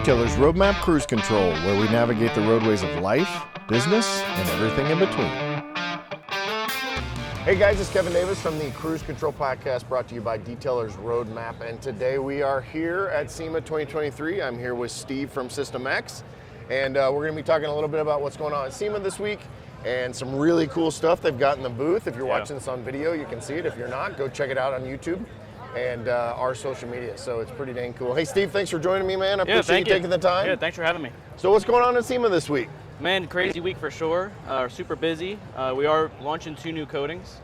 Detailer's Roadmap Cruise Control, where we navigate the roadways of life, business, and everything in between. Hey guys, it's Kevin Davis from the Cruise Control Podcast, brought to you by Detailer's Roadmap, and today we are here at SEMA 2023. I'm here with Steve from System X, and we're going to be talking a little bit about what's going on at SEMA this week, and some really cool stuff they've got in the booth. If you're watching this on video, you can see it. If you're not, go check it out on YouTube and our social media. So it's pretty dang cool. Hey Steve, thanks for joining me, man. I appreciate you taking the time. Yeah, thanks for having me. So what's going on at SEMA this week? Man, crazy week for sure. Super busy. We are launching 2 new coatings.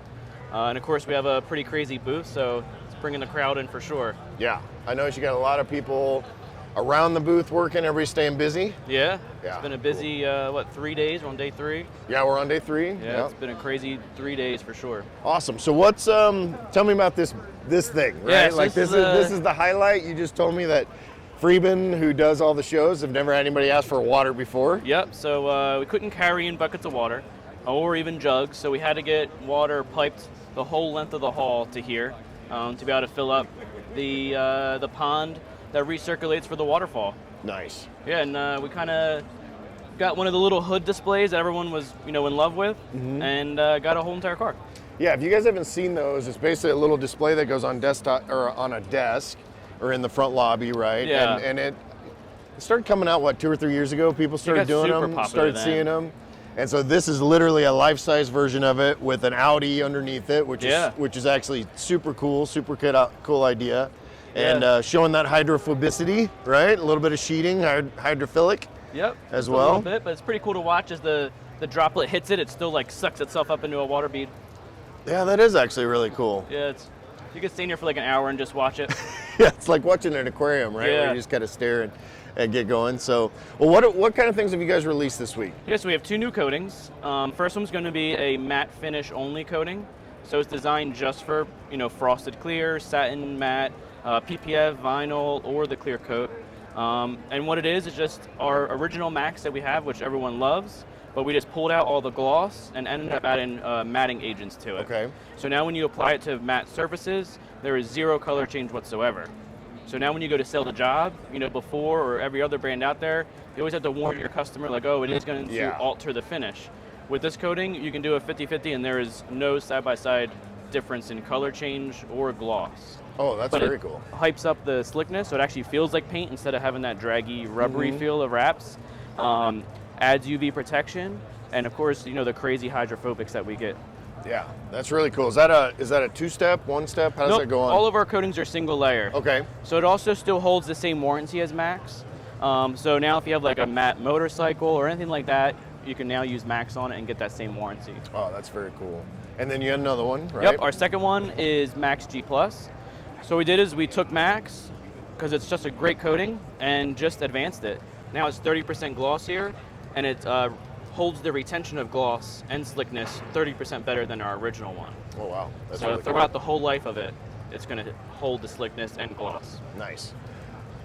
And of course we have a pretty crazy booth, so it's bringing the crowd in for sure. Yeah, I noticed you got a lot of people around the booth working, everybody's staying busy. Yeah. It's been a busy, 3 days? We're on day 3. Yeah, we're on day 3. Yeah, it's been a crazy 3 days for sure. Awesome. So what's, tell me about this thing, right? Yeah, so like this is the highlight. You just told me that Freeben, who does all the shows, have never had anybody ask for water before. Yep, so we couldn't carry in buckets of water or even jugs, so we had to get water piped the whole length of the hall to here to be able to fill up the pond that recirculates for the waterfall. Nice. Yeah, and we kind of got one of the little hood displays that everyone was, in love with, and got a whole entire car. Yeah, if you guys haven't seen those, it's basically a little display that goes on desktop or on a desk or in the front lobby, right? Yeah. And it started coming out 2 or 3 years ago. People started doing them, started seeing them. And so this is literally a life-size version of it with an Audi underneath it, which is actually super cool, cool idea. And showing that hydrophobicity, right? A little bit of sheeting, hydrophilic. Yep. As well. A little bit, but it's pretty cool to watch as the droplet hits it. It still sucks itself up into a water bead. Yeah, that is actually really cool. Yeah, you can stay in here for an hour and just watch it. Yeah, it's like watching an aquarium, right? Yeah. Where you just kind of stare and get going. So, well, what kind of things have you guys released this week? Yeah, so we have 2 new coatings. First one's going to be a matte finish only coating. So it's designed just for, frosted clear, satin matte, PPF, vinyl, or the clear coat. And what it is just our original mattes that we have, which everyone loves, but we just pulled out all the gloss and ended up adding matting agents to it. Okay. So now when you apply it to matte surfaces, there is 0 color change whatsoever. So now when you go to sell the job, before or every other brand out there, you always have to warn your customer it is going to alter the finish. With this coating, you can do a 50-50 and there is no side-by-side difference in color change or gloss. Oh, that's very cool. It hypes up the slickness, so it actually feels like paint instead of having that draggy, rubbery feel of wraps. Adds UV protection, and of course, the crazy hydrophobics that we get. Yeah, that's really cool. Is that a 2-step, 1-step? How does that go on? All of our coatings are single layer. Okay. So it also still holds the same warranty as Max. So now if you have a matte motorcycle or anything like that, you can now use Max on it and get that same warranty. Oh, that's very cool. And then you had another one, right? Yep, our second one is Max G+. So what we did is we took Max, because it's just a great coating, and just advanced it. Now it's 30% glossier, and it holds the retention of gloss and slickness 30% better than our original one. Oh, wow. That's so really throughout cool. the whole life of it, it's going to hold the slickness and gloss. Nice.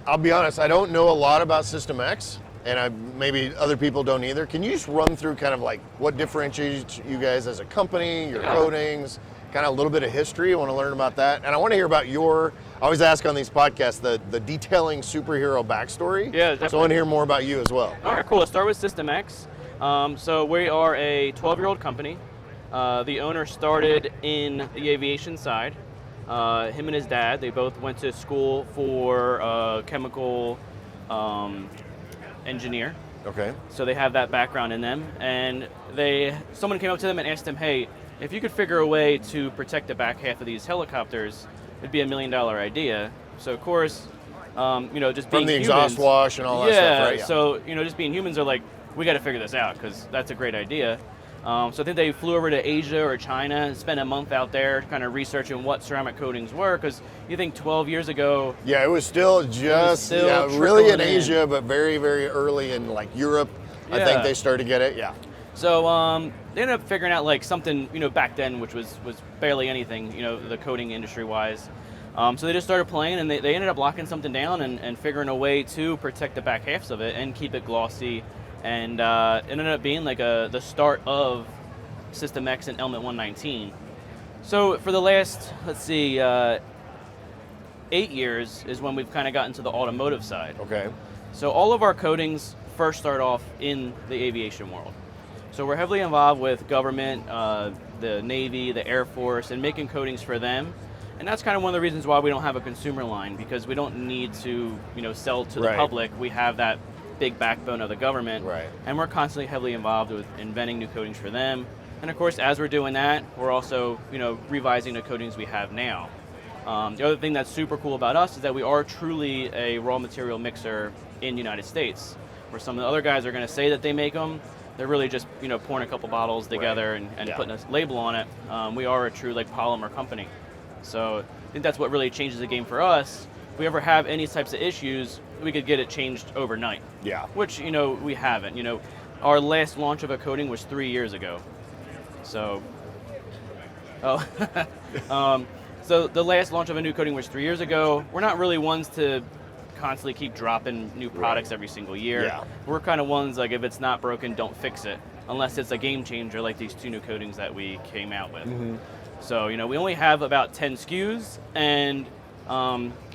I'll be honest, I don't know a lot about System X, and maybe other people don't either. Can you just run through kind of what differentiates you guys as a company, your coatings, kind of a little bit of history? I want to learn about that. And I want to hear about I always ask on these podcasts, the detailing superhero backstory. Yeah, definitely. So I want to hear more about you as well. All right, cool. Let's start with System X. So we are a 12-year-old company. The owner started in the aviation side. Him and his dad, they both went to school for chemical engineer. Okay. So they have that background in them. And someone came up to them and asked them, hey, if you could figure a way to protect the back half of these helicopters, it'd be $1 million idea. So of course, just being from the humans, exhaust wash and all that stuff, right? Yeah. So just being humans are we got to figure this out because that's a great idea. So I think they flew over to Asia or China, spent a month out there kind of researching what ceramic coatings were, because you think 12 years ago... Yeah, it was still really in Asia, but very, very early in Europe. Yeah. I think they started to get it, yeah. So they ended up figuring out something, back then, which was barely anything, the coating industry-wise. So they just started playing, and they ended up locking something down and figuring a way to protect the back halves of it and keep it glossy. And it ended up being the start of System X and Element 119. So for the last, 8 years is when we've kind of gotten to the automotive side. Okay. So all of our coatings first start off in the aviation world. So we're heavily involved with government, the Navy, the Air Force, and making coatings for them. And that's kind of one of the reasons why we don't have a consumer line, because we don't need to, sell to the public. We have that big backbone of the government, and we're constantly heavily involved with inventing new coatings for them. And of course, as we're doing that, we're also, revising the coatings we have now. The other thing that's super cool about us is that we are truly a raw material mixer in the United States, where some of the other guys are going to say that they make them. They're really just, pouring a couple bottles together and putting a label on it. We are a true polymer company. So I think that's what really changes the game for us. If we ever have any types of issues, we could get it changed overnight. Yeah. Which, we haven't. Our last launch of a coating was 3 years ago. So, so the last launch of a new coating was 3 years ago. We're not really ones to constantly keep dropping new products every single year. Yeah. We're kind of ones if it's not broken, don't fix it, unless it's a game changer like these 2 new coatings that we came out with. So, we only have about 10 SKUs, and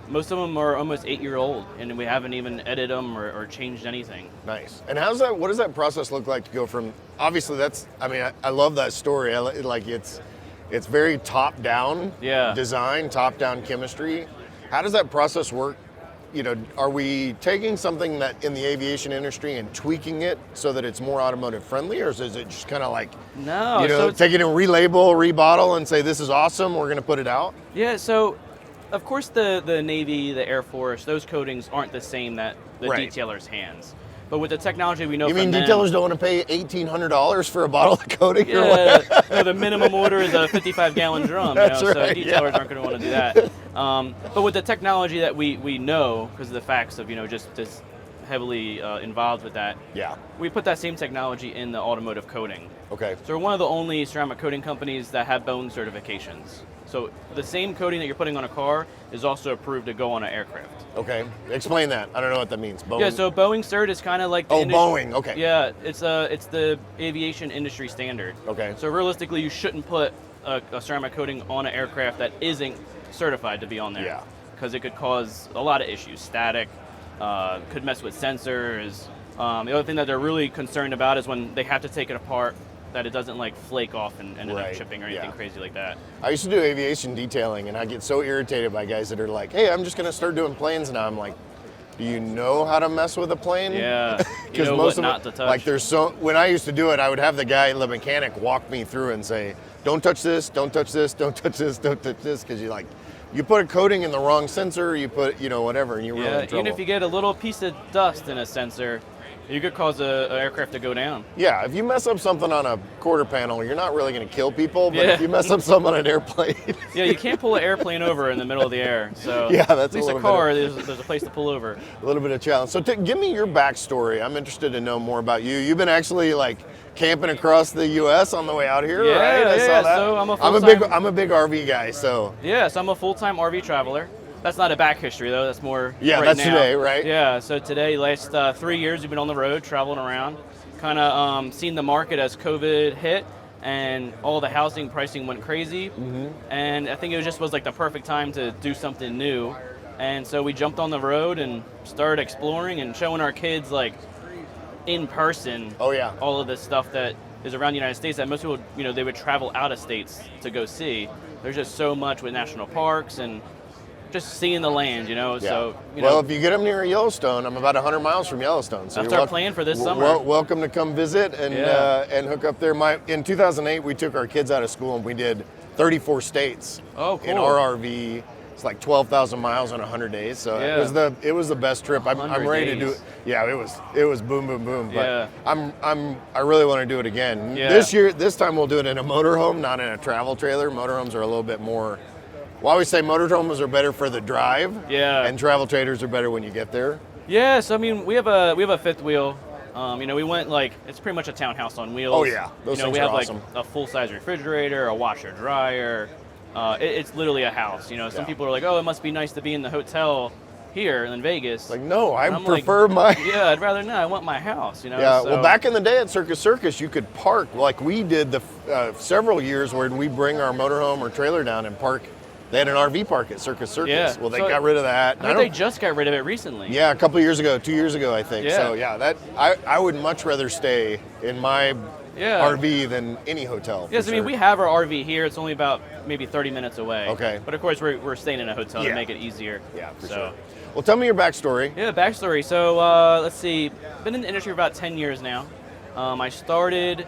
most of them are almost 8-year-old, and we haven't even edited them or changed anything. Nice. And what does that process look like to go from, obviously I love that story. It's very top-down design, top-down chemistry. How does that process work? Are we taking something that in the aviation industry and tweaking it so that it's more automotive friendly, or is it just kind of no, taking a relabel, rebottle, and say this is awesome, we're going to put it out? Yeah. So, of course, the Navy, the Air Force, those coatings aren't the same that the detailer's hands. But with the technology we know you from mean detailers don't want to pay $1,800 for a bottle of coating? Yeah, the minimum order is a 55-gallon drum. That's right, so detailers aren't going to want to do that. But with the technology that we know, because of the facts of just heavily involved with that, we put that same technology in the automotive coating. Okay. So we're one of the only ceramic coating companies that have Boeing certifications. So the same coating that you're putting on a car is also approved to go on an aircraft. Okay, explain that. I don't know what that means. Boeing. Yeah, so Boeing cert is kind of like the Boeing. Okay. Yeah, it's the aviation industry standard. Okay. So realistically, you shouldn't put a ceramic coating on an aircraft that isn't certified to be on there. Yeah. Because it could cause a lot of issues. Static, could mess with sensors. The other thing that they're really concerned about is when they have to take it apart, that it doesn't flake off and end up chipping or anything crazy like that. I used to do aviation detailing, and I get so irritated by guys that are like, hey, I'm just going to start doing planes now. I'm like, do you know how to mess with a plane? Yeah, because most of it, when I used to do it, I would have the mechanic walk me through and say, don't touch this, don't touch this, don't touch this, don't touch this, because you put a coating in the wrong sensor, you put, whatever, and you're really in trouble. Even if you get a little piece of dust in a sensor, you could cause an aircraft to go down. Yeah, if you mess up something on a quarter panel, you're not really going to kill people, but if you mess up something on an airplane... Yeah, you can't pull an airplane over in the middle of the air. So that's at least a car, there's a place to pull over. A little bit of challenge. So give me your backstory. I'm interested to know more about you. You've been actually camping across the U.S. on the way out here, right? I saw that. So I'm a big RV guy, so... Yeah, so I'm a full-time RV traveler. That's not a back history, though. That's more that's now. Today, right? Yeah, so today, last 3 years, we've been on the road, traveling around, kind of seen the market as COVID hit, and all the housing pricing went crazy. Mm-hmm. And I think it was the perfect time to do something new. And so we jumped on the road and started exploring and showing our kids, in person, all of this stuff that is around the United States that most people, they would travel out of states to go see. There's just so much with national parks and just seeing the land, so... Well, if you get them near Yellowstone, I'm about 100 miles from Yellowstone. So that's our plan for this summer. Welcome to come visit and hook up there. In 2008, we took our kids out of school and we did 34 states in our RV. It's 12,000 miles in 100 days. So it was the best trip. I'm ready to do it. Yeah, it was boom, boom, boom. But I really want to do it again. Yeah. This time we'll do it in a motorhome, not in a travel trailer. Motorhomes are a little bit more... Well, I always say motorhomes are better for the drive, and travel trailers are better when you get there. Yeah, so we have a fifth wheel. We went it's pretty much a townhouse on wheels. Oh yeah, those things are awesome. We have a full-size refrigerator, a washer dryer. It's literally a house. Some people are like, oh, it must be nice to be in the hotel here in Vegas. No, I prefer my... Yeah, I'd rather not. I want my house, Yeah, well, back in the day at Circus, you could park like we did several years where we bring our motorhome or trailer down and park They had an RV park at Circus. Yeah. Well, they So got rid of that. I think they just got rid of it recently. Yeah, a couple years ago, 2 years ago, I think. Yeah. So yeah, that I would much rather stay in my RV than any hotel. Yes, I mean, we have our RV here. It's only about maybe 30 minutes away. Okay. But of course, we're staying in a hotel to make it easier. Yeah, for sure. Well, tell me your backstory. Yeah, backstory. So let's see. Been in the industry for about 10 years now. I started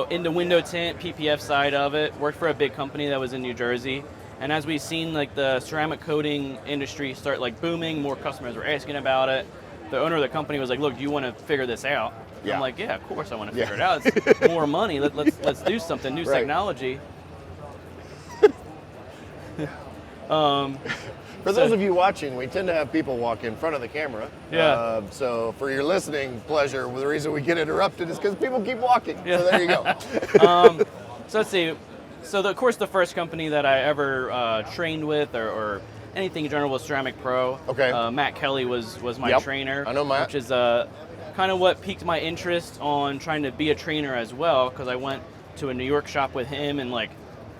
in the window tint, PPF side of it. Worked for a big company that was in New Jersey. And as we've seen, like the ceramic coating industry start like booming, more customers were asking about it. The owner of the company was like, "Look, do you want to figure this out?" Yeah. I'm like, "Yeah, of course I want to figure it out. It's more money. Let's do something. New technology." For those of you watching, we tend to have people walk in front of the camera. Yeah. So for your listening pleasure, the reason we get interrupted is because people keep walking. Yeah. So there you go. So let's see. So of course, the first company that I ever trained with, or anything in general, was Ceramic Pro. Okay. Matt Kelly was my trainer. I know Matt. Which is kind of what piqued my interest on trying to be a trainer as well, because I went to a New York shop with him, and like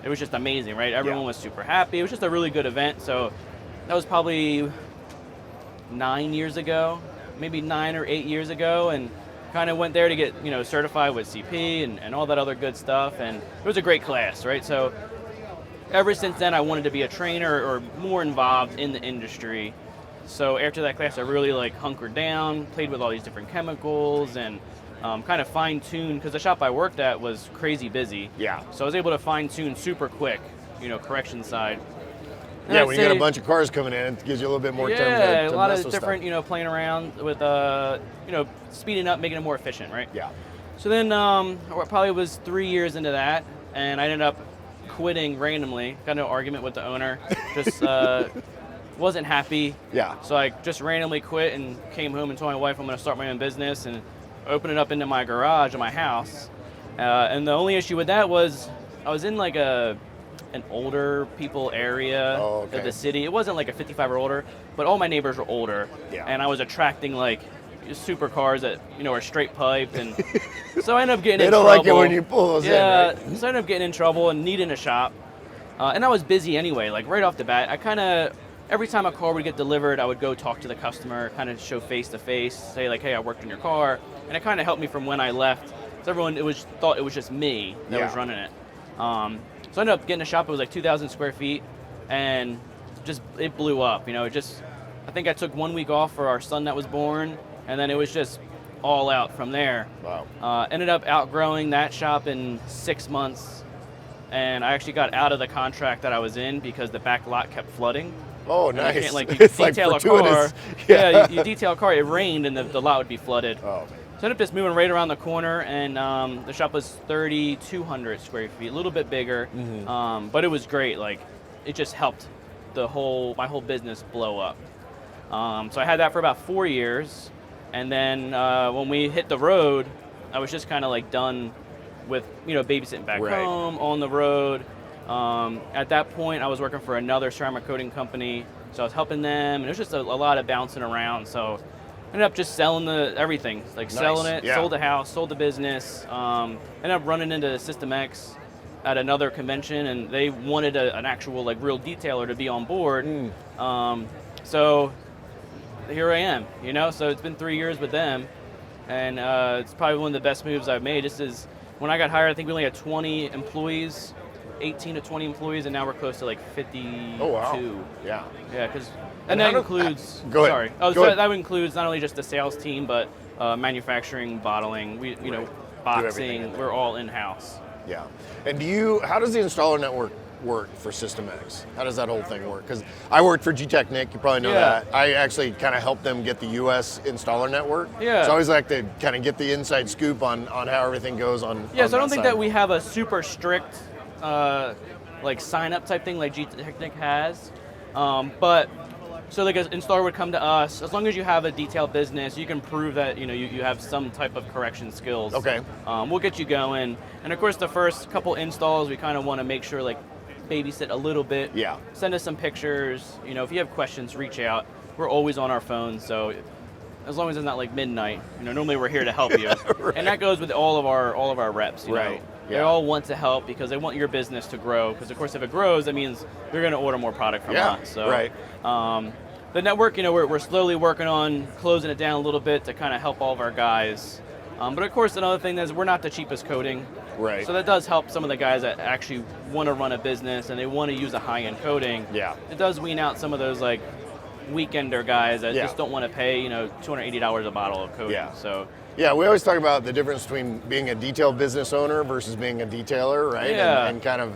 it was just amazing, right? Everyone was super happy. It was just a really good event. So that was probably 9 years ago, maybe 9 or 8 years ago, and kind of went there to get certified with CP and all that other good stuff, and it was a great class, right? So ever since then, I wanted to be a trainer or more involved in the industry. So after that class, I really like hunkered down, played with all these different chemicals, and kind of fine-tuned, because the shop I worked at was crazy busy. Yeah. So I was able to fine-tune super quick, correction side. And Yeah, I'd when you got a bunch of cars coming in, it gives you a little bit more time to a lot mess of with different, stuff. playing around with, speeding up, making it more efficient, right? Yeah. So then, I probably was 3 years into that, and I ended up quitting randomly. Got into an argument with the owner. Just wasn't happy. Yeah. So I just randomly quit and came home and told my wife I'm going to start my own business and open it up into my garage of my house. And the only issue with that was I was in like an older people area of the city. It wasn't like a 55 or older, but all my neighbors were older. Yeah. And I was attracting like supercars that are straight piped, and so I ended up getting They in don't trouble. like it when you pull those in, right? So I ended up getting in trouble and needing a shop. And I was busy anyway, like right off the bat. I kind of, every time a car would get delivered, I would go talk to the customer, kind of show face to face, say like, "Hey, I worked in your car," and it kind of helped me from when I left. So everyone thought it was just me that was running it. So I ended up getting a shop. It was like 2,000 square feet, and just it blew up. I think I took 1 week off for our son that was born, and then it was just all out from there. Wow. Ended up outgrowing that shop in 6 months, and I actually got out of the contract that I was in because the back lot kept flooding. Oh, And nice. you can't, like, you It's like detail a car. fortuitous. Yeah, you detail a car. It rained, and the lot would be flooded. Oh. So I ended up just moving right around the corner, and the shop was 3,200 square feet, a little bit bigger, but it was great. Like, it just helped my whole business blow up. So I had that for about 4 years, and then when we hit the road, I was just kind of like done with babysitting back home, on the road. At that point, I was working for another ceramic coating company, so I was helping them, and it was just a lot of bouncing around. So I ended up just selling everything, like selling it, sold the house, sold the business. Ended up running into System X at another convention, and they wanted an actual like real detailer to be on board. So here I am, So it's been 3 years with them, and it's probably one of the best moves I've made. This is when I got hired. I think we only had 20 employees, 18 to 20 employees, and now we're close to like 52. Oh wow. Yeah. Yeah, and that includes. Go ahead. Sorry. Go So ahead. that includes not only just the sales team, but manufacturing, bottling. We, boxing. We're all in house. Yeah. And how does the installer network work for System X? How does that whole thing work? Because I worked for G-Technic, you probably know that. I actually kind of helped them get the U.S. installer network. Yeah. So I always like to kind of get the inside scoop on how everything goes on. Yeah, on so I don't think side. that we have a super strict like sign-up type thing like G-Technic has. But so like an installer would come to us. As long as you have a detailed business, you can prove that you have some type of correction skills. Okay. We'll get you going. And of course, the first couple installs, we kind of want to make sure like babysit a little bit. Yeah. Send us some pictures. If you have questions, reach out. We're always on our phones, so as long as it's not like midnight, normally we're here to help you. Right. And that goes with all of our reps. Right. They all want to help because they want your business to grow. Because of course, if it grows, that means they're going to order more product from us. So, right. The network, we're slowly working on closing it down a little bit to kind of help all of our guys. But of course, another thing is we're not the cheapest coating. Right. So that does help some of the guys that actually want to run a business and they want to use a high-end coating. Yeah. It does wean out some of those like weekender guys that just don't want to pay, $280 a bottle of coating. Yeah. So yeah, we always talk about the difference between being a detail business owner versus being a detailer, right? Yeah. And kind of,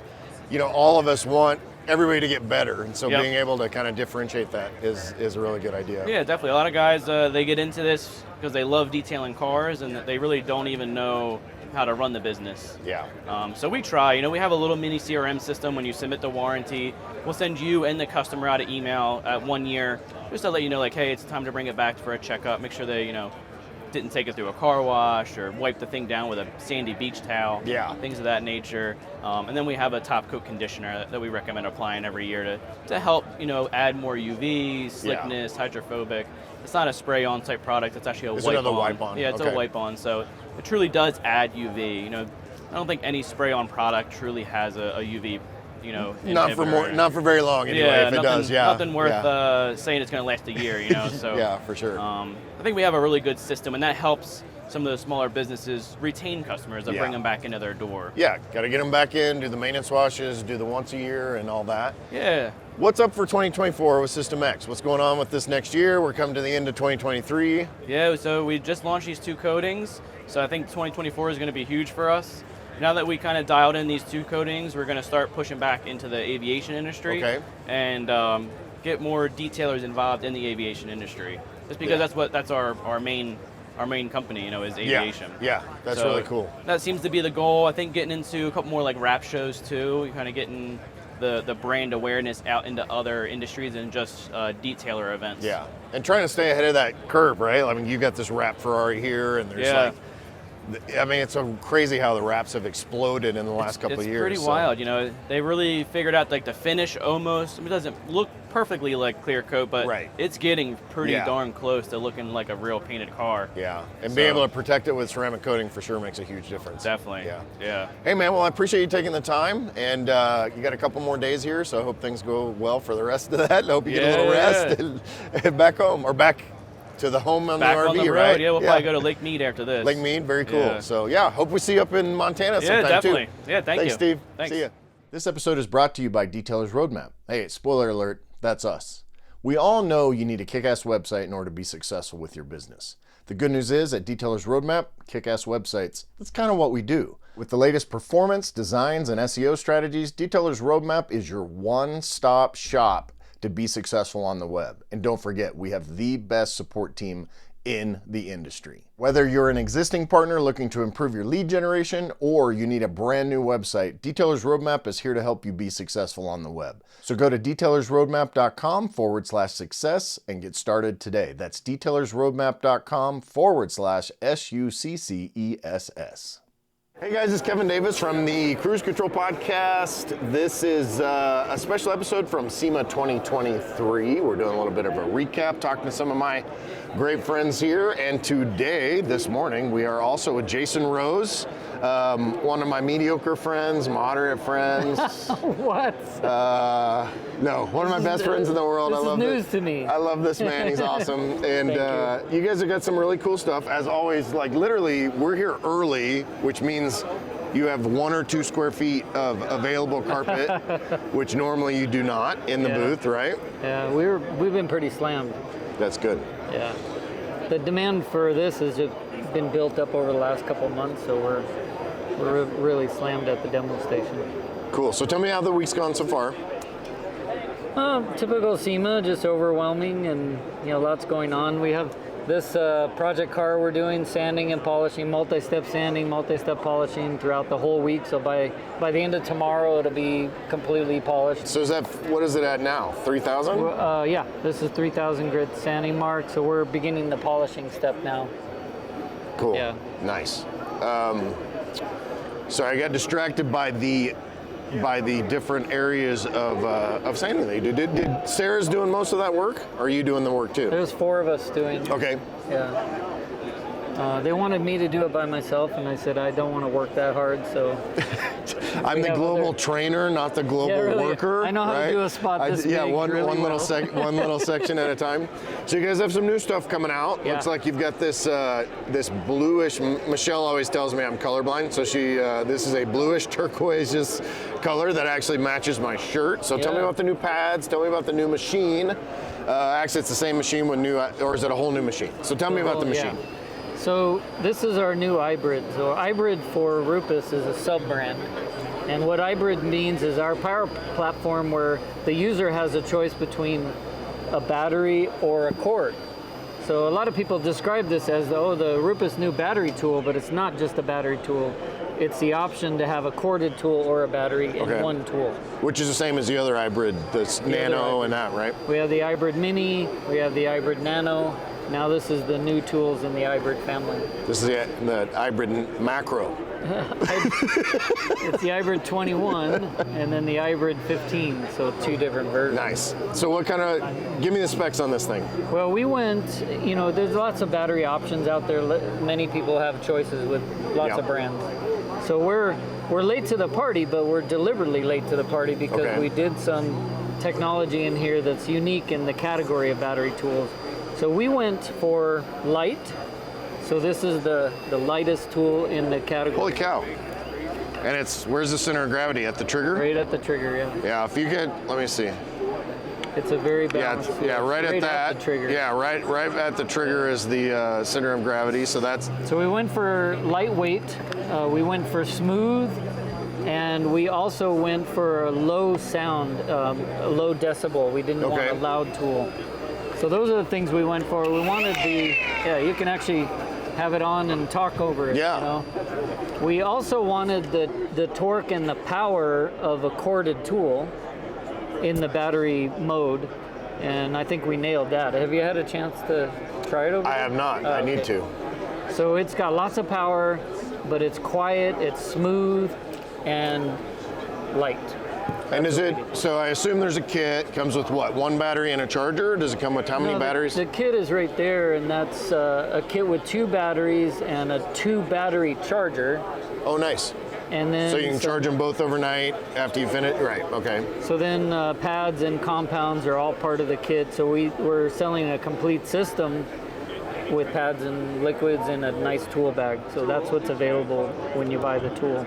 all of us want everybody to get better, and so being able to kind of differentiate that is a really good idea. Yeah, definitely. A lot of guys, they get into this because they love detailing cars and they really don't even know how to run the business. Yeah. So we try. We have a little mini CRM system. When you submit the warranty, we'll send you and the customer out an email at 1 year just to let you know, like, hey, it's time to bring it back for a checkup. Make sure they, didn't take it through a car wash or wipe the thing down with a sandy beach towel. Yeah. Things of that nature. And then we have a top coat conditioner that we recommend applying every year to help, add more UV, slickness, hydrophobic. It's not a spray-on type product. It's actually a wipe-on. It's another wipe-on. Yeah, it's a wipe-on. So it truly does add UV. I don't think any spray-on product truly has a UV, not for very long anyway. If it does, nothing worth saying it's going to last a year. So yeah, for sure. I think we have a really good system, and that helps some of those smaller businesses retain customers that bring them back into their door. Yeah, got to get them back in, do the maintenance washes, do the once a year, and all that. Yeah. What's up for 2024 with System X? What's going on with this next year? We're coming to the end of 2023. Yeah, so we just launched these 2 coatings, so I think 2024 is going to be huge for us. Now that we kind of dialed in these 2 coatings, we're going to start pushing back into the aviation industry and get more detailers involved in the aviation industry. Just because that's our main company, is aviation. Yeah, that's really cool. That seems to be the goal. I think getting into a couple more like wrap shows too, kind of getting the brand awareness out into other industries and just detailer events. Yeah, and trying to stay ahead of that curve, right? I mean, you got this wrap Ferrari here, and there's it's so crazy how the wraps have exploded in the last couple of years. It's pretty wild, They really figured out like the finish almost. It doesn't look perfectly like clear coat, but it's getting pretty darn close to looking like a real painted car. Yeah, and being able to protect it with ceramic coating for sure makes a huge difference. Definitely. Yeah. Hey man, well I appreciate you taking the time, and you got a couple more days here, so I hope things go well for the rest of that. I hope you get a little rest and head back home, or back to the home on back the RV, on the road. right? Yeah, we'll probably go to Lake Mead after this. Lake Mead, very cool. Yeah. So hope we see you up in Montana sometime definitely. too. Yeah, thanks, Steve. Thanks. See ya. This episode is brought to you by Detailer's Roadmap. Hey, spoiler alert, that's us. We all know you need a kick-ass website in order to be successful with your business. The good news is, at Detailer's Roadmap, kick-ass websites, that's kind of what we do. With the latest performance, designs, and SEO strategies, Detailer's Roadmap is your one-stop shop to be successful on the web. And don't forget, we have the best support team in the industry. Whether you're an existing partner looking to improve your lead generation or you need a brand new website, Detailer's Roadmap is here to help you be successful on the web. So go to detailersroadmap.com/success and get started today. That's detailersroadmap.com/SUCCESS. Hey guys, it's Kevin Davis from the Cruise Control Podcast. This is a special episode from SEMA 2023. We're doing a little bit of a recap, talking to some of my great friends here. And today, this morning, we are also with Jason Rose, one of my mediocre friends, moderate friends. What? No, one of my best friends in the world. This is news to me. I love this man. He's awesome. And you guys have got some really cool stuff. As always, like literally, we're here early, which means you have 1 or 2 square feet of available carpet, which normally you do not in the booth, right? Yeah, we've been pretty slammed. That's good. Yeah. The demand for this has just been built up over the last couple of months, so we're really slammed at the demo station. Cool. So tell me how the week's gone so far. Typical SEMA, just overwhelming, and lots going on. We have this project car we're doing, sanding and polishing, multi-step sanding, multi-step polishing throughout the whole week. So by the end of tomorrow, it'll be completely polished. So what is it at now? 3,000? Yeah, this is 3,000 grit sanding mark. So we're beginning the polishing step now. Cool. Yeah. Nice. So I got distracted by the different areas of sanding that you do. Did Sarah's doing most of that work, or are you doing the work too? There's 4 of us doing. Okay. Yeah. They wanted me to do it by myself, and I said I don't want to work that hard. So I'm the global trainer, not the global worker. I know how to do a spot this big. One really little well. one little section at a time. So you guys have some new stuff coming out. Yeah. Looks like you've got this this bluish. Michelle always tells me I'm colorblind, so this is a bluish turquoise color that actually matches my shirt. So tell me about the new pads. Tell me about the new machine. Actually, it's the same machine with new, or is it a whole new machine? So tell me about the machine. Yeah. So this is our new hybrid. So hybrid for Rupes is a sub-brand. And what hybrid means is our power platform where the user has a choice between a battery or a cord. So a lot of people describe this as, the Rupes new battery tool, but it's not just a battery tool. It's the option to have a corded tool or a battery in one tool. Which is the same as the other hybrid, the Nano and that, right? We have the hybrid Mini, we have the hybrid Nano. Now this is the new tools in the hybrid family. This is the hybrid Macro. It's the hybrid 21 and then the hybrid 15, so 2 different versions. Nice. So what kind of, give me the specs on this thing. Well, we went, there's lots of battery options out there. Many people have choices with lots of brands. So we're late to the party, but we're deliberately late to the party because we did some technology in here that's unique in the category of battery tools. So we went for light. So this is the lightest tool in the category. Holy cow. And where's the center of gravity? At the trigger? Right at the trigger, yeah. Yeah, if you could, let me see. It's a very balanced tool. Yeah, right at that. At the trigger. Yeah, right at the trigger is the center of gravity. So that's. So we went for lightweight. We went for smooth. And we also went for a low sound, a low decibel. We didn't want a loud tool. So those are the things we went for. We wanted you can actually have it on and talk over it. Yeah. We also wanted the torque and the power of a corded tool in the battery mode, and I think we nailed that. Have you had a chance to try it over? I have not. I need to. So it's got lots of power, but it's quiet, it's smooth, and light. And so I assume there's a kit, comes with what, 1 battery and a charger? Does it come with how many batteries? The kit is right there, and that's a kit with 2 batteries and a 2 battery charger. Oh, nice. And then so you can charge them both overnight after you finish? Right, okay. So then pads and compounds are all part of the kit. So we're selling a complete system with pads and liquids in a nice tool bag. So that's what's available when you buy the tool.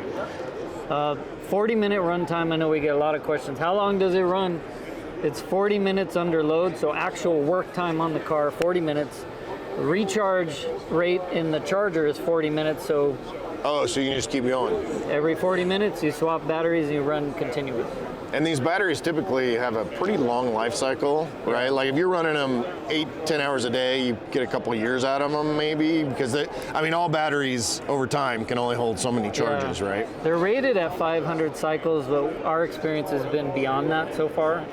40-minute runtime. I know we get a lot of questions. How long does it run? It's 40 minutes under load, so actual work time on the car, 40 minutes. Recharge rate in the charger is 40 minutes, so... Oh, so you can just keep going. Every 40 minutes, you swap batteries and you run continuous. And these batteries typically have a pretty long life cycle, right? Like if you're running them 8-10 hours a day, you get a couple of years out of them maybe, because all batteries over time can only hold so many charges, right? They're rated at 500 cycles, but our experience has been beyond that so far.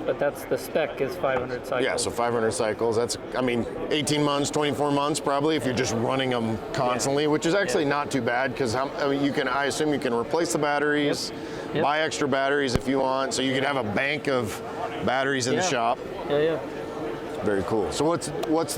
But that's the spec is 500 cycles. Yeah, so 500 cycles, that's, 18 months, 24 months probably if you're just running them constantly, which is actually not too bad because I assume you can replace the batteries, buy extra batteries if you want, so you can have a bank of batteries in the shop. Yeah. Very cool. So what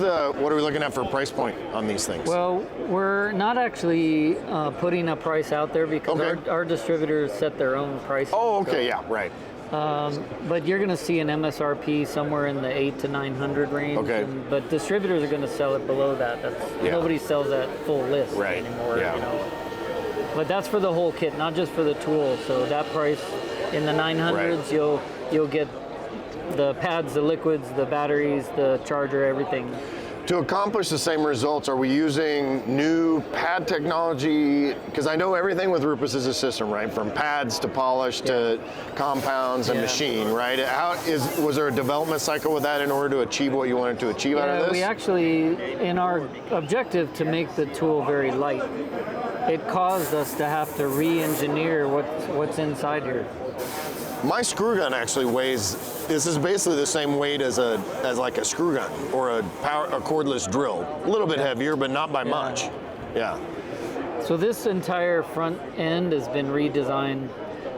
are we looking at for a price point on these things? Well, we're not actually putting a price out there because our distributors set their own price. Oh, okay, yeah, right. But you're going to see an MSRP somewhere in the 800 to 900 range. Okay. But distributors are going to sell it below that. Nobody sells that full list anymore. Yeah. But that's for the whole kit, not just for the tool. So that price in the 900s, you'll get the pads, the liquids, the batteries, the charger, everything. To accomplish the same results, are we using new pad technology? Because I know everything with Rupes is a system, right? From pads to polish to compounds and machine, right? Was there a development cycle with that in order to achieve what you wanted to achieve out of this? We actually, in our objective to make the tool very light, it caused us to have to re-engineer what's inside here. My screw gun actually weighs, this is basically the same weight as like a screw gun or a cordless drill. A little bit heavier, but not by much. Yeah. So this entire front end has been redesigned.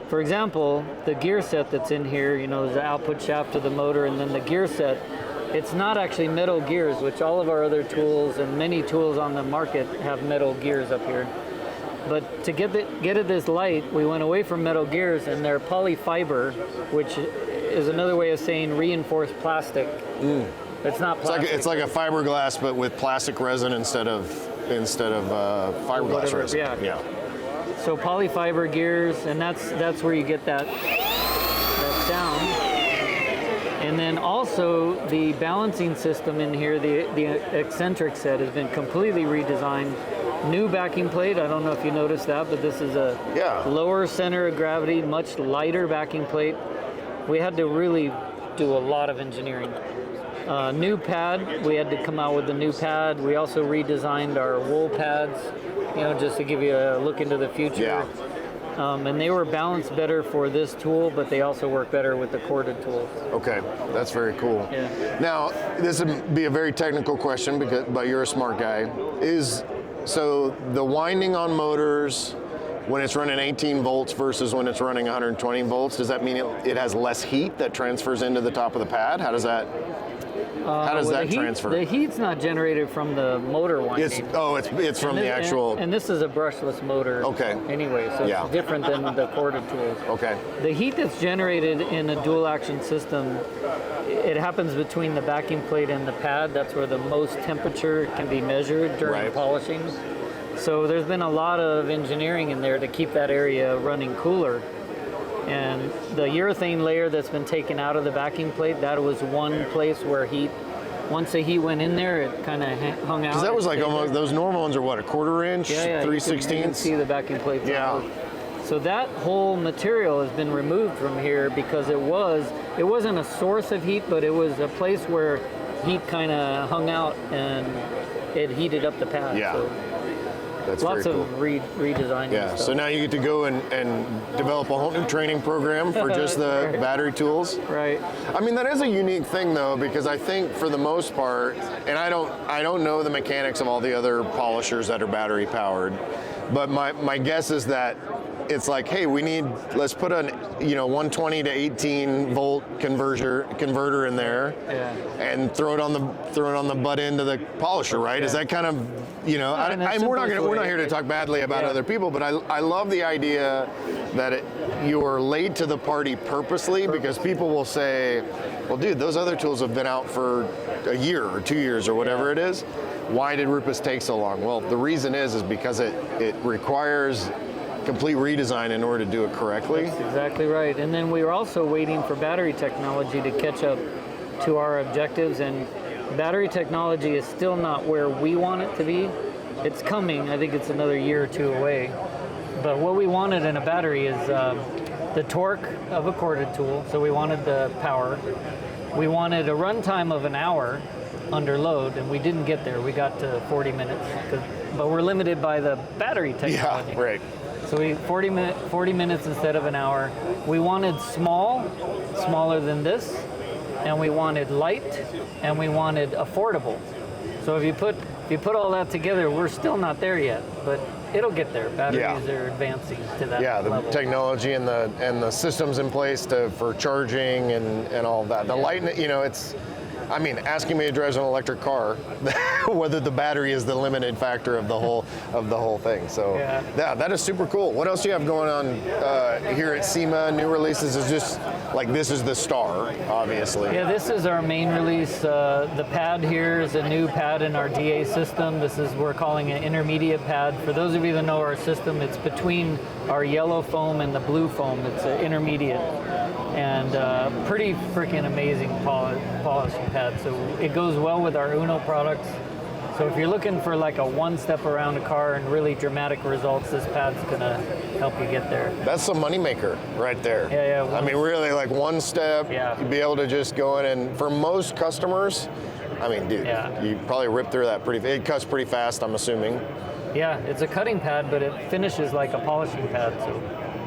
For example, the gear set that's in here, there's the output shaft of the motor and then the gear set. It's not actually metal gears, which all of our other tools and many tools on the market have metal gears up here. But to get it this light, we went away from metal gears, and they're polyfiber, which is another way of saying reinforced plastic. It's not plastic. It's like a fiberglass, but with plastic resin instead of fiberglass resin. Yeah. So polyfiber gears, and that's where you get that sound. And then also the balancing system in here, the eccentric set has been completely redesigned. New backing plate, I don't know if you noticed that, but this is a lower center of gravity, much lighter backing plate. We had to really do a lot of engineering. New pad, we had to come out with a new pad. We also redesigned our wool pads, just to give you a look into the future. Yeah. And they were balanced better for this tool, but they also work better with the corded tools. Okay, that's very cool. Yeah. Now, this would be a very technical question, but you're a smart guy. So the winding on motors, when it's running 18 volts versus when it's running 120 volts, does that mean it has less heat that transfers into the top of the pad? How does that transfer? The heat's not generated from the motor winding. It's from the actual. And this is a brushless motor. Okay. Anyway, so it's different than the corded tools. Okay. The heat that's generated in a dual action system, it happens between the backing plate and the pad. That's where the most temperature can be measured during polishing. So there's been a lot of engineering in there to keep that area running cooler. And the urethane layer that's been taken out of the backing plate, that was one place where once the heat went in there, it kind of hung out. Because that was like almost, those normal ones are what, a quarter inch, 3/16? You can see the backing plate. Yeah. So that whole material has been removed from here because it wasn't a source of heat, but it was a place where heat kind of hung out and it heated up the pad. Yeah. So that's lots very cool. of redesign. Yeah, so now you get to go and develop a whole new training program for just the battery tools. Right. I mean, that is a unique thing though, because I think for the most part, and I don't know the mechanics of all the other polishers that are battery powered, but my guess is that it's like, hey, let's put a 120 to 18 volt converter in there, and throw it on the butt end of the polisher, right? Yeah. Is that kind of, we're not here to talk badly about other people, but I love the idea that you are late to the party purposely, because people will say, well, dude, those other tools have been out for a year or 2 years or whatever it is. Why did Rupes take so long? Well, the reason is because it requires complete redesign in order to do it correctly. That's exactly right. And then we were also waiting for battery technology to catch up to our objectives, and battery technology is still not where we want it to be. It's coming. I think it's another year or two away. But what we wanted in a battery is the torque of a corded tool. So we wanted the power. We wanted a runtime of an hour under load, and we didn't get there. We got to 40 minutes, but we're limited by the battery technology. Yeah, right. So 40 minutes instead of an hour. We wanted smaller than this, and we wanted light, and we wanted affordable. So if you put all that together, we're still not there yet, but it'll get there. Batteries are advancing to that level. The technology and the systems in place for charging and all of that. The light, asking me to drive an electric car, whether the battery is the limited factor of the whole thing. So that is super cool. What else do you have going on here at SEMA? New releases is just like, this is the star, obviously. Yeah, this is our main release. The pad here is a new pad in our DA system. We're calling it intermediate pad. For those of you that know our system, it's between our yellow foam and the blue foam. It's an intermediate. And pretty freaking amazing polishing pad. So it goes well with our Uno products. So if you're looking for like a one step around a car and really dramatic results, this pad's gonna help you get there. That's a moneymaker right there. Yeah. I mean, really, like one step, you'd be able to just go in, and for most customers, I mean, dude, you probably rip through that it cuts pretty fast, I'm assuming. Yeah, it's a cutting pad, but it finishes like a polishing pad, so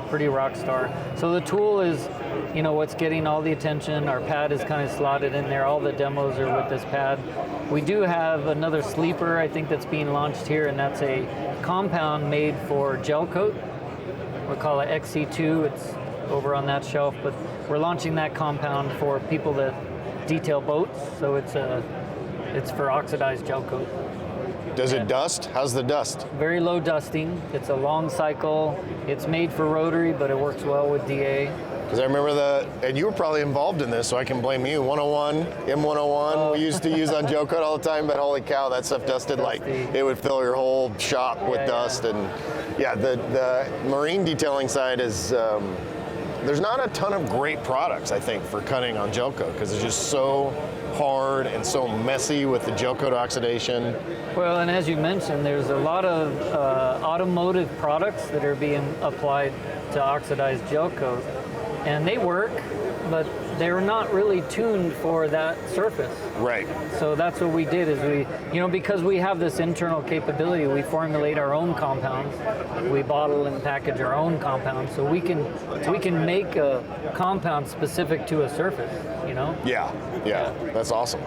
pretty rock star. So the tool is, what's getting all the attention. Our pad is kind of slotted in there. All the demos are with this pad. We do have another sleeper, I think, that's being launched here, and that's a compound made for gel coat. We call it XC2. It's over on that shelf, but we're launching that compound for people that detail boats, so it's for oxidized gel coat. Does it dust? How's the dust? Very low dusting. It's a long cycle. It's made for rotary, but it works well with DA. Because I remember and you were probably involved in this, so I can blame you. 101, M101, we used to use on gel coat all the time, but holy cow, that stuff dusted like it would fill your whole shop with dust. And yeah, the marine detailing side is, there's not a ton of great products, I think, for cutting on gel coat, because it's just so hard and so messy with the gel coat oxidation. Well, and as you mentioned, there's a lot of automotive products that are being applied to oxidized gel coat, and they work, but they're not really tuned for that surface. Right. So that's what we did is because we have this internal capability, we formulate our own compounds, we bottle and package our own compounds, so we can make a compound specific to a surface, Yeah, that's awesome.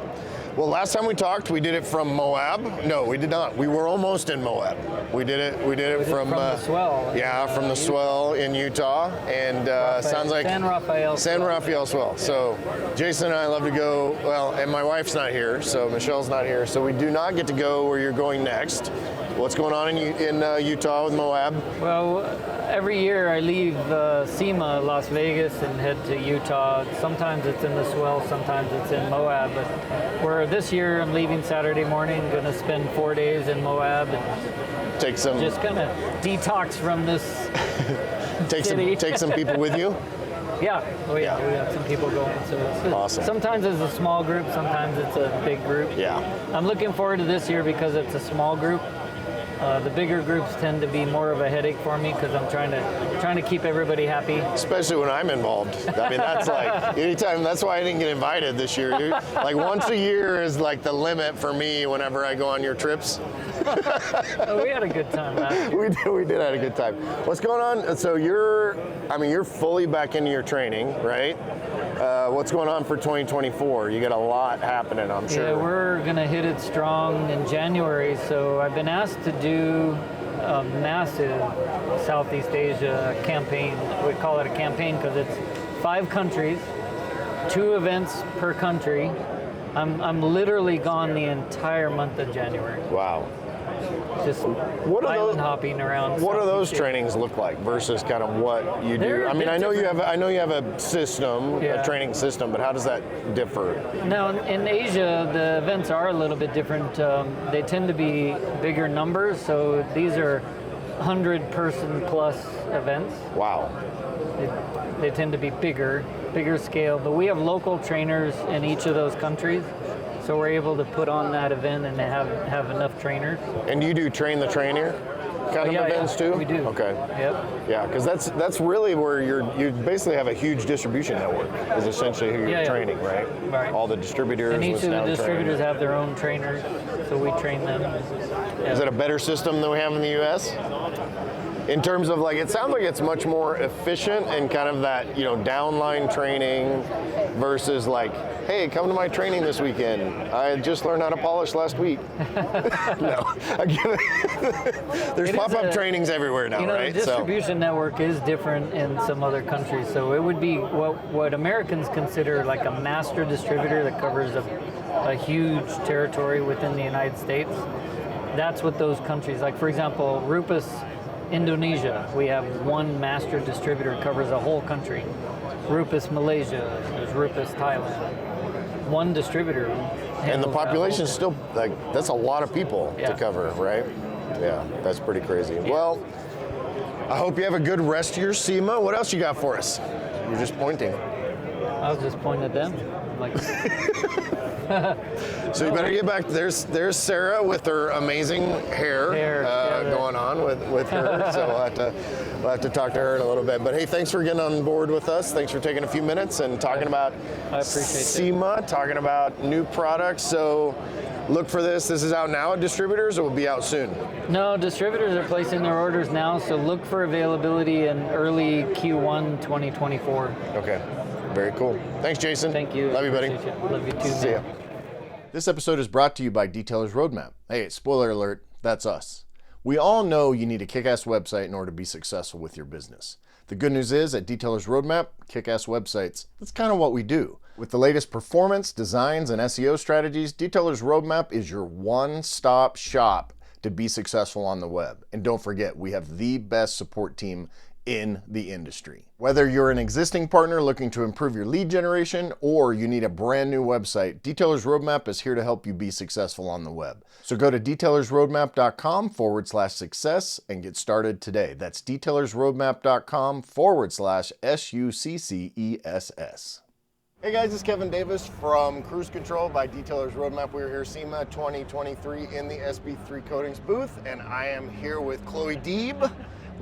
Well, last time we talked, we did it from Moab. No, we did not. We were almost in Moab. We did it from the swell. Yeah, from the swell in Utah, and sounds like San Rafael swell. So Jason and I love to go. Well, and my wife's not here, so Michelle's not here, so we do not get to go where you're going next. What's going on in Utah with Moab? Well, every year I leave SEMA, Las Vegas, and head to Utah. Sometimes it's in the swell, sometimes it's in Moab. But this year I'm leaving Saturday morning, going to spend 4 days in Moab and just kind of detox from this city. Take some people with you. Yeah, we have some people going. So awesome. Sometimes it's a small group, sometimes it's a big group. Yeah. I'm looking forward to this year because it's a small group. The bigger groups tend to be more of a headache for me because I'm trying to keep everybody happy. Especially when I'm involved. I mean, that's like anytime. That's why I didn't get invited this year. Like once a year is like the limit for me whenever I go on your trips. We had a good time last year. We did have a good time. What's going on? So you're fully back into your training, right? What's going on for 2024? You got a lot happening, I'm sure. Yeah, we're gonna hit it strong in January. So I've been asked to do a massive Southeast Asia campaign. We call it a campaign because it's 5 countries, 2 events per country. I'm literally gone the entire month of January. Wow. Just island hopping around. What do those trainings look like versus kind of what you do? I mean, I know you have a system, a training system, but how does that differ? Now, in Asia, the events are a little bit different. They tend to be bigger numbers, so these are 100-person plus events. Wow. They tend to be bigger scale, but we have local trainers in each of those countries. So we're able to put on that event and have enough trainers. And you do train the trainer kind of events too? We do. Okay. Yep. Yeah, because that's really where you basically have a huge distribution network is essentially who you're training, right? Right. All the distributors. And each of the distributors have their own trainers, so we train them. Yeah. Is it a better system than we have in the U.S.? In terms of it sounds like it's much more efficient and kind of that, downline training versus hey, come to my training this weekend. I just learned how to polish last week. No, I get it. There's pop-up trainings everywhere now, right? The distribution network is different in some other countries. So it would be what Americans consider like a master distributor that covers a huge territory within the United States. That's what those countries, like for example, Rupes, Indonesia, we have one master distributor covers a whole country. Rupes, Malaysia, there's Rupes, Thailand. One distributor. And the population is still, that's a lot of people to cover, right? Yeah, that's pretty crazy. Yeah. Well, I hope you have a good rest of your SEMA. What else you got for us? You're just pointing. I was just pointing at them. So you better get back. There's Sarah with her amazing hair going on with her. So we'll have to talk to her in a little bit. But hey, thanks for getting on board with us. Thanks for taking a few minutes and talking about SEMA, talking about new products. So look for this. This is out now at distributors, or will be out soon? No, distributors are placing their orders now. So look for availability in early Q1 2024. Okay. Very cool. Thanks, Jason. Thank you. Love you, buddy. Love you too. See ya. This episode is brought to you by Detailer's Roadmap. Hey, spoiler alert, that's us. We all know you need a kick-ass website in order to be successful with your business. The good news is at Detailers Roadmap, kick-ass websites. That's kind of what we do. With the latest performance, designs, and SEO strategies, Detailers Roadmap is your one-stop shop to be successful on the web. And don't forget, we have the best support team in the industry. Whether you're an existing partner looking to improve your lead generation or you need a brand new website, Detailers Roadmap is here to help you be successful on the web. So go to detailersroadmap.com/success and get started today. That's detailersroadmap.com/SUCCESS. Hey guys, it's Kevin Davis from Cruise Control by Detailers Roadmap. We're here SEMA 2023 in the SB3 Coatings booth, and I am here with Chloe Deeb,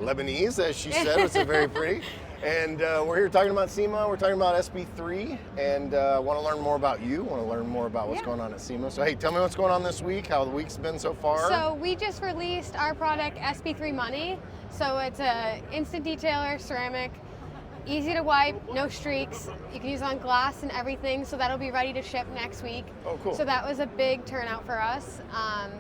Lebanese, as she said, which is very pretty. And we're here talking about SEMA, we're talking about SB3, and want to learn more about you, want to learn more about what's going on at SEMA. So hey, tell me what's going on this week, how the week's been so far. So we just released our product SB3 Money. So it's a instant detailer, ceramic, easy to wipe, no streaks. You can use it on glass and everything, so that'll be ready to ship next week. Oh, cool. So that was a big turnout for us.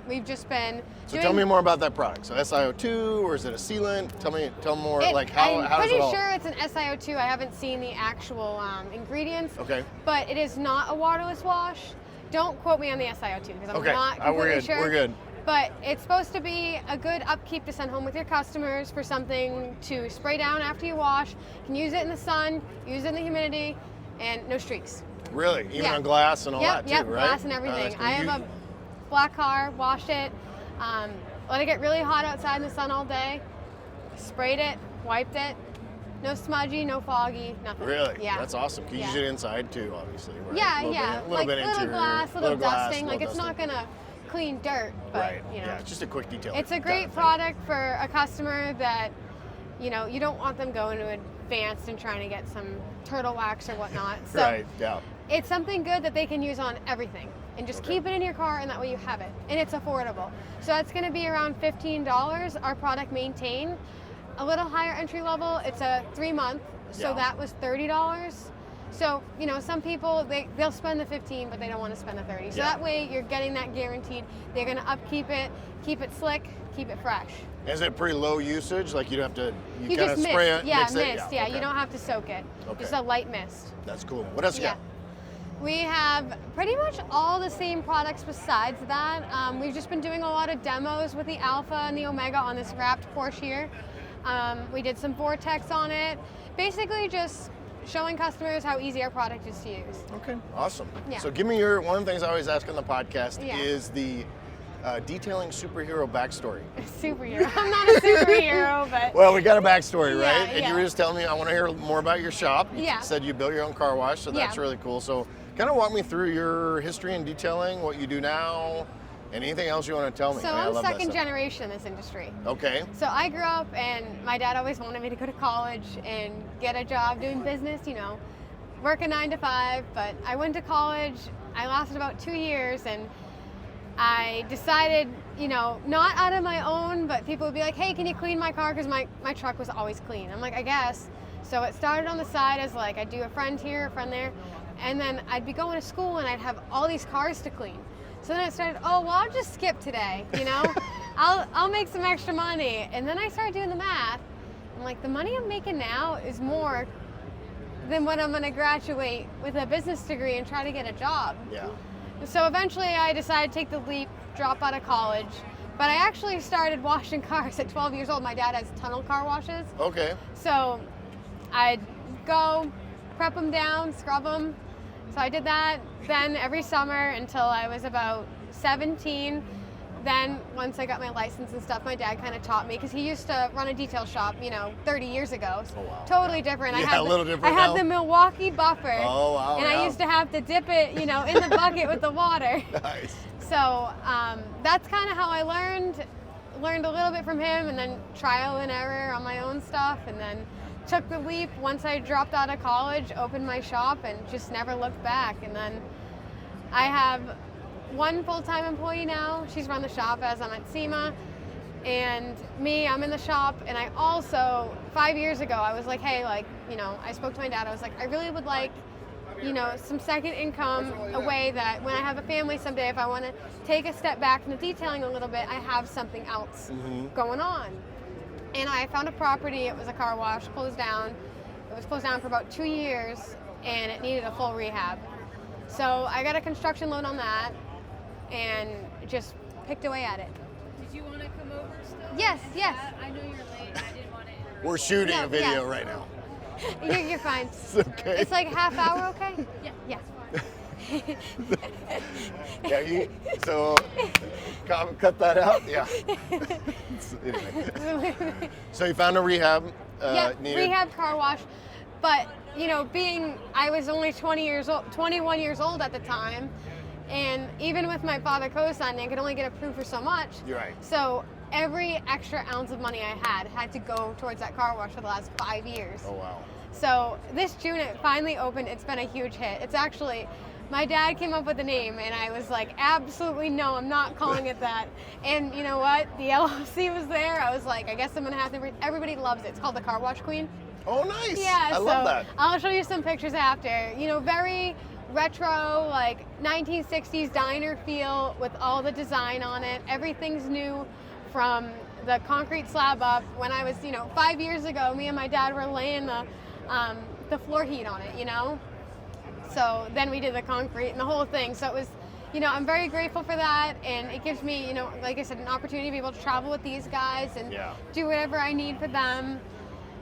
We've just been tell me more about that product. So SiO2, or is it a sealant? Tell me more, like how does it all? I'm pretty sure it's an SiO2. I haven't seen the actual ingredients. Okay. But it is not a waterless wash. Don't quote me on the SiO2 because I'm not completely sure. We're good. But it's supposed to be a good upkeep to send home with your customers for something to spray down after you wash. You can use it in the sun, use it in the humidity, and no streaks. Really? Even on glass and all that too, right? Glass and everything. I have a black car, washed it, let it get really hot outside in the sun all day, sprayed it, wiped it. No smudgy, no foggy, nothing. Really? Yeah. That's awesome. You use it inside too, obviously, right? Yeah, little bit little interior, glass, little dusting. Like it's dusting. not gonna clean dirt, but right. you know. Yeah, it's just a quick detail. It's a great product for a customer that, you know, you don't want them going to advanced and trying to get some turtle wax or whatnot. So right, yeah. It's something good that they can use on everything. And just keep it in your car, and that way you have it. And it's affordable. So that's gonna be around $15. Our product Maintain. A little higher entry level, it's a 3-month, so that was $30. So, you know, some people, they'll spend the $15, but they don't want to spend the $30. So that way you're getting that guaranteed. They're going to upkeep it, keep it slick, keep it fresh. Is it pretty low usage? Like you don't have to, you kind just of spray it, mist. mix it? Mist. Yeah, you don't have to soak it. Okay. Just a light mist. That's cool. What else you got? We have pretty much all the same products besides that. We've just been doing a lot of demos with the Alpha and the Omega on this wrapped Porsche here. We did some Vortex on it. Basically just showing customers how easy our product is to use. Okay, awesome. Yeah. So give me one of the things I always ask on the podcast is the detailing superhero backstory. Superhero. I'm not a superhero, but... Well, we got a backstory, right? And yeah. you were just telling me, I want to hear more about your shop. You Yeah. said you built your own car wash, so that's really cool. So kind of walk me through your history in detailing, what you do now, and anything else you want to tell me. So I'm second generation in this industry. Okay. So I grew up, and my dad always wanted me to go to college and get a job doing business, you know, work a 9 to 5, but I went to college. I lasted about 2 years, and I decided, you know, not out of my own, but people would be like, hey, can you clean my car? Because my truck was always clean. I'm like, I guess. So it started on the side as like, I'd do a friend here, a friend there, and then I'd be going to school and I'd have all these cars to clean. So then I started, well, I'll just skip today, you know? I'll make some extra money. And then I started doing the math. I'm like, the money I'm making now is more than what I'm gonna graduate with a business degree and try to get a job. Yeah. So eventually I decided to take the leap, drop out of college. But I actually started washing cars at 12 years old. My dad has tunnel car washes. Okay. So I'd go, prep them down, scrub them. So I did that then every summer until I was about 17. Then once I got my license and stuff, my dad kind of taught me because he used to run a detail shop, you know, 30 years ago. Oh, wow. Totally different. Yeah, a little different I had now. the Milwaukee buffer. Oh, wow. And I used to have to dip it, you know, in the bucket with the water. Nice. So that's kind of how I learned a little bit from him, and then trial and error on my own stuff, and then took the leap once I dropped out of college, opened my shop, and just never looked back. And then I have one full-time employee now. She's run the shop as I'm at SEMA. And me, I'm in the shop. And I also, 5 years ago, I was like, hey, like, you know, I spoke to my dad. I was like, I really would like, you know, some second income, a way that when I have a family someday, if I want to take a step back from the detailing a little bit, I have something else going on. And I found a property. It was a car wash, closed down. It was closed down for about 2 years, and it needed a full rehab. So I got a construction loan on that, and just picked away at it. Did you want to come over still? Yes, yes. I know you're late. I didn't want to interrupt. We're shooting No, a video yeah. right now. You're fine. It's okay. It's like half hour, okay? Yeah. Yeah. Yeah, so cut that out. Yeah. Anyway. So you found a rehab. Yeah, needed. rehab car wash. But, you know, I was only 21 years old at the time, and even with my father co-signing, I could only get approved for so much. You're right. So every extra ounce of money I had to go towards that car wash for the last 5 years. Oh wow. So this June it finally opened. It's been a huge hit. It's actually, my dad came up with the name, and I was like, absolutely no, I'm not calling it that. And you know what? The LLC was there. I was like, I guess I'm gonna have to. Everybody loves it. It's called the Car Wash Queen. Oh, nice. Yeah. I love that. I'll show you some pictures after. You know, very retro, like 1960s diner feel with all the design on it. Everything's new from the concrete slab up. When I was, 5 years ago, me and my dad were laying the floor heat on it, So then we did the concrete and the whole thing. So it was, I'm very grateful for that, and it gives me, like I said, an opportunity to be able to travel with these guys and do whatever I need for them.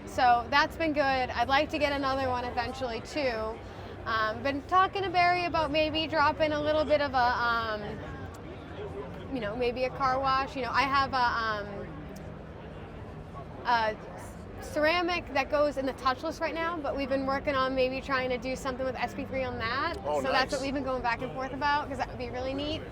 So that's been good. I'd like to get another one eventually too. Been talking to Barry about maybe dropping a little bit of a, maybe a car wash. I have a ceramic that goes in the touchless right now, but we've been working on maybe trying to do something with SP3 on that. Oh, so nice. That's what we've been going back and forth about, because that would be really neat.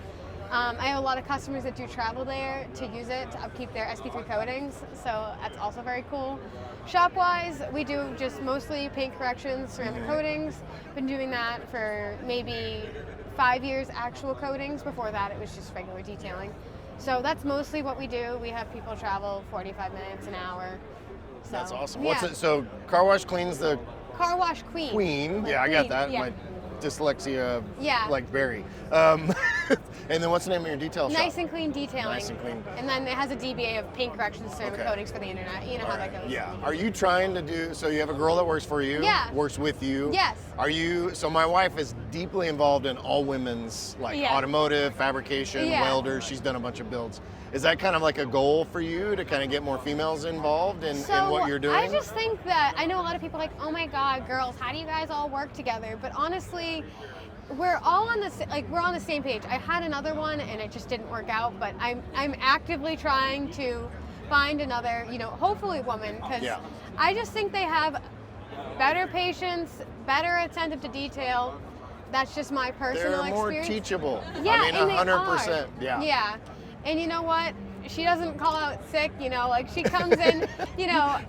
I have a lot of customers that do travel there to use it to upkeep their SP3 coatings, so that's also very cool. Shop-wise, we do just mostly paint corrections, ceramic coatings. Been doing that for maybe 5 years, actual coatings. Before that, it was just regular detailing. So that's mostly what we do. We have people travel 45 minutes, an hour. So, That's awesome. Yeah. What's it? So Car Wash Clean's the Car Wash Queen. queen. Like Yeah, I got queen, that. yeah. My dyslexia, Yeah. like Barry. And then what's the name of your detail shop? Nice and clean detailing. Nice and clean. And then it has a DBA of paint corrections, ceramic Okay. coatings for the internet. You know how that goes. Yeah. Are you trying to do, so you have a girl that works for you? Yeah. Works with you? Yes. So my wife is deeply involved in all women's, like Yeah. automotive, fabrication, Yeah. welders. She's done a bunch of builds. Is that kind of like a goal for you to kind of get more females involved in what you're doing? I just think that, I know a lot of people are like, oh my God, girls, how do you guys all work together? But honestly, we're all on we're on the same page. I had another one and it just didn't work out, but I'm actively trying to find another, hopefully woman, because Yeah. I just think they have better patience, better attentive to detail. That's just my personal They're more experience. teachable. Yeah, I mean, and they 100%. are. Yeah. Yeah. And you know what? She doesn't call out sick, like she comes in,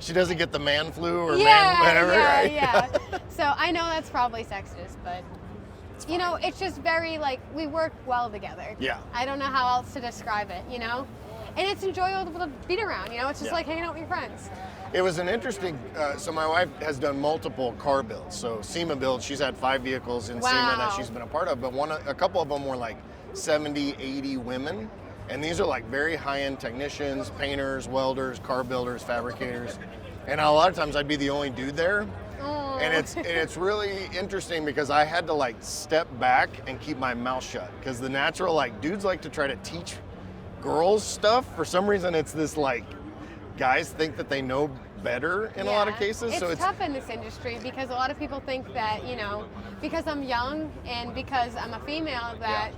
She doesn't get the man flu or yeah, man whatever, yeah, right? yeah. So I know that's probably sexist, but it's just very we work well together. Yeah. I don't know how else to describe it, And it's enjoyable to beat around, It's just Yeah. like hanging out with your friends. It was an interesting, so my wife has done multiple car builds. So SEMA builds, she's had 5 vehicles in SEMA that Wow. she's been a part of, but a couple of them were like 70, 80 women. And these are like very high-end technicians, painters, welders, car builders, fabricators. And a lot of times I'd be the only dude there. Oh. And it's really interesting because I had to step back and keep my mouth shut, because the natural dudes like to try to teach girls stuff. For some reason it's this guys think that they know better in a lot of cases. It's tough in this industry because a lot of people think that, because I'm young and because I'm a female that,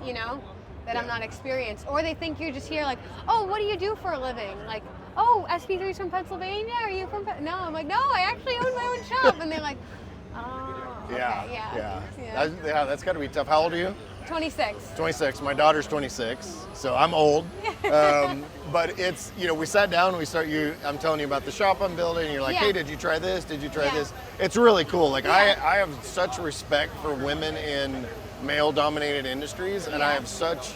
that I'm not experienced. Or they think you're just here oh, what do you do for a living? Oh, SP3's from Pennsylvania? Are you from No, I'm like, no, I actually own my own shop. And they're like, oh, okay, yeah. That's got to be tough. How old are you? 26. 26. My daughter's 26, so I'm old. But it's, we sat down and I'm telling you about the shop I'm building, and you're like, Yeah. hey, did you try this? Did you try Yeah. this? It's really cool. I have such respect for women in male-dominated industries, and I have such,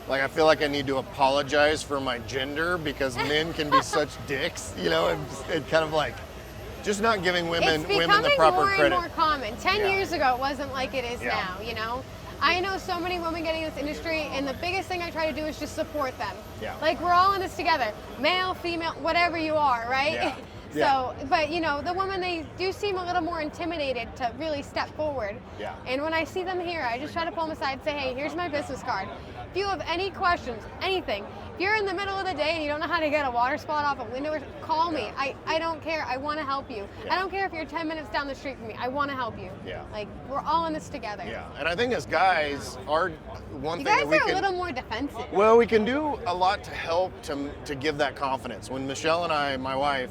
I feel like I need to apologize for my gender, because men can be such dicks, and kind of just not giving women It's the becoming proper more credit. and more common. 10 Yeah. years ago, it wasn't like it is Yeah. now, I know so many women getting in this industry, and the biggest thing I try to do is just support them. Yeah. Like, we're all in this together, male, female, whatever you are, right? Yeah. So, Yeah. but you know, the women, they do seem a little more intimidated to really step forward. Yeah. And when I see them here, I just try to pull them aside and say, hey, here's my business card. If you have any questions, anything, if you're in the middle of the day and you don't know how to get a water spot off a window, call me. I don't care. I want to help you. Yeah. I don't care if you're 10 minutes down the street from me. I want to help you. Yeah. Like, we're all in this together. Yeah, and I think as guys, our one You thing guys that we are a can little more defensive. well, we can do a lot to help to give that confidence. When Michelle and I, my wife,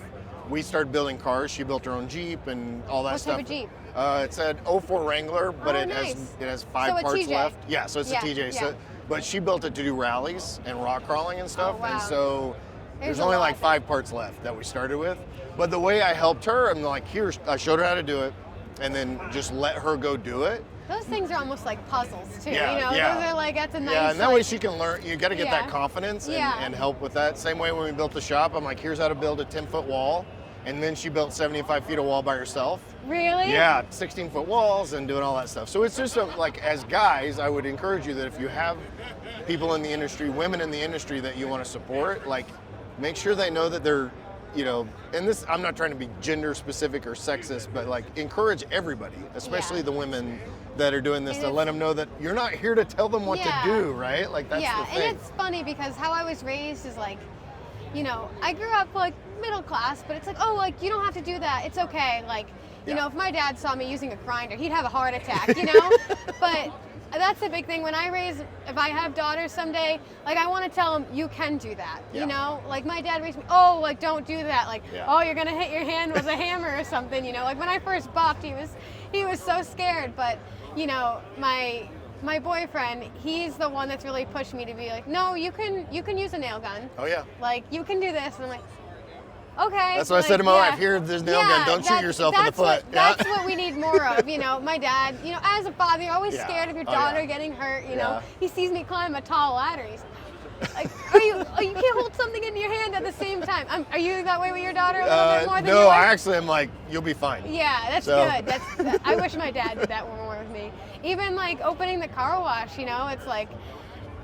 we started building cars. She built her own Jeep and all that What stuff. type of Jeep? It's an '04 Wrangler, but Oh, it nice. has 5 So a parts TJ. left. Yeah, so it's Yeah, a TJ. yeah. So, but she built it to do rallies and rock crawling and stuff, Oh, wow. and so There's there's a only lot like there. 5 parts left that we started with. But the way I helped her, I'm like, here, I showed her how to do it, and then just let her go do it. Those things are almost like puzzles, too. Yeah, you know, yeah. those are like, that's a nice. Yeah, and that way like- she can learn. You got to get Yeah. that confidence and, Yeah. and help with that. Same way when we built the shop, I'm like, here's how to build a 10-foot wall. And then she built 75 feet of wall by herself. Really? Yeah, 16-foot walls and doing all that stuff. So it's just like, as guys, I would encourage you that if you have people in the industry, women in the industry that you want to support, like, make sure they know that they're, you know, and this, I'm not trying to be gender specific or sexist, but like, encourage everybody, especially Yeah. the women that are doing this, And to let it's- them know that you're not here to tell them what Yeah. to do, right? Like, that's yeah, the thing. and it's funny because how I was raised is like, you know, I grew up like middle class, but it's like, oh, like, you don't have to do that. It's okay. Like, you Yeah. know, if my dad saw me using a grinder, he'd have a heart attack, you know? But that's the big thing. When I raise, if I have daughters someday, like, I want to tell them, you can do that, Yeah. you know? Like, my dad raised me, oh, like, don't do that. Like, Yeah. oh, you're going to hit your hand with a hammer or something, you know? Like, when I first buffed, he was so scared. But, you know, my boyfriend, he's the one that's really pushed me to be like, no, you can use a nail gun. Oh, yeah. Like, you can do this. And I'm like, okay. That's what I like, said to my yeah. wife. Here, there's nail gun. Don't shoot that's- yourself in the that's what- foot. Yeah. That's what we need more of. You know, my dad, you know, as a father, you're always Yeah. scared of your Oh, daughter yeah. getting hurt. You Yeah. know, he sees me climb a tall ladder. He's like, you can't hold something in your hand at the same time. Are you that way with your daughter a little bit more than No, yours? I actually am like, you'll be fine. Yeah, that's So- good. I wish my dad did that more with me. Even like opening the car wash, you know, it's like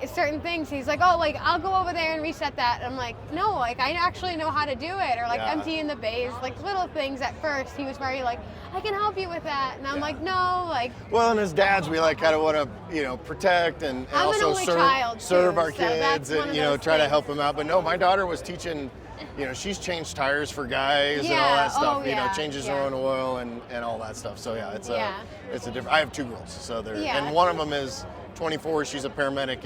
it's certain things. He's like, oh, like, I'll go over there and reset that. I'm like, no, like, I actually know how to do it. Or like Yeah. emptying the bays, like little things. At first, he was very like, I can help you with that. And I'm like, no, like, Well, and as dads, we like kind of want to, you know, protect and I'm an also only child, serve too, our so that's kids one and, of you know, those try to things. help them out. But no, my daughter was teaching, you know, she's changed tires for guys and all Yeah, that stuff, oh, you know, yeah, changes her yeah. own oil and all that stuff. So yeah, it's Yeah. a different, I have 2 girls. So they're, Yeah. and one of them is 24. She's a paramedic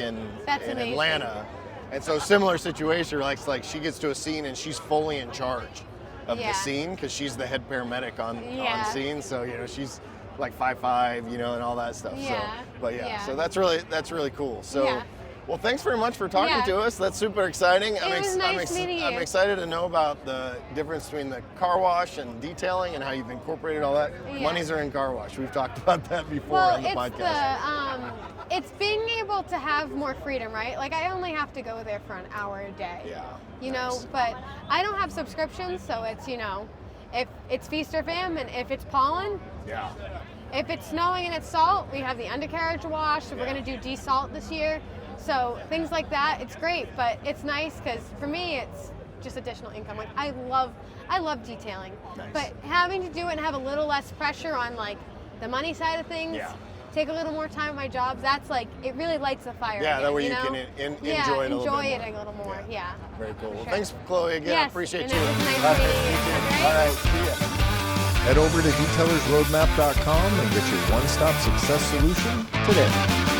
That's in amazing. Atlanta. And so similar situation, like she gets to a scene and she's fully in charge of Yeah. the scene because she's the head paramedic on Yeah. scene. So, you know, she's like 5'5", you know, and all that stuff. Yeah. So, but yeah, Yeah. so that's really cool. So, Yeah. well, thanks very much for talking Yeah. to us. That's super exciting. It was nice meeting I'm you. excited to know about the difference between the car wash and detailing and how you've incorporated all that. Yeah. Monies are in car wash. We've talked about that before well, on the it's podcast. it's being able to have more freedom, right? Like, I only have to go there for an hour a day. Yeah. You know, nice. but I don't have subscriptions, so it's, you know, if it's feast or famine, if it's pollen, Yeah. if it's snowing and it's salt, we have the undercarriage wash, so we're Yeah. going to do desalt this year. So things like that, it's great, but it's nice because for me, it's just additional income. Like, I love detailing, Nice. but having to do it and have a little less pressure on like the money side of things, Yeah. take a little more time at my jobs, that's like, it really lights the fire. Yeah, again, that way you know? can Yeah, enjoy it a little bit enjoy more. it a little more, yeah. Very cool. Well, sure. thanks, Chloe, again. I Yes, appreciate and you. it was nice All right. meeting you. Okay? All right, see ya. Head over to detailersroadmap.com and get your one-stop success solution today.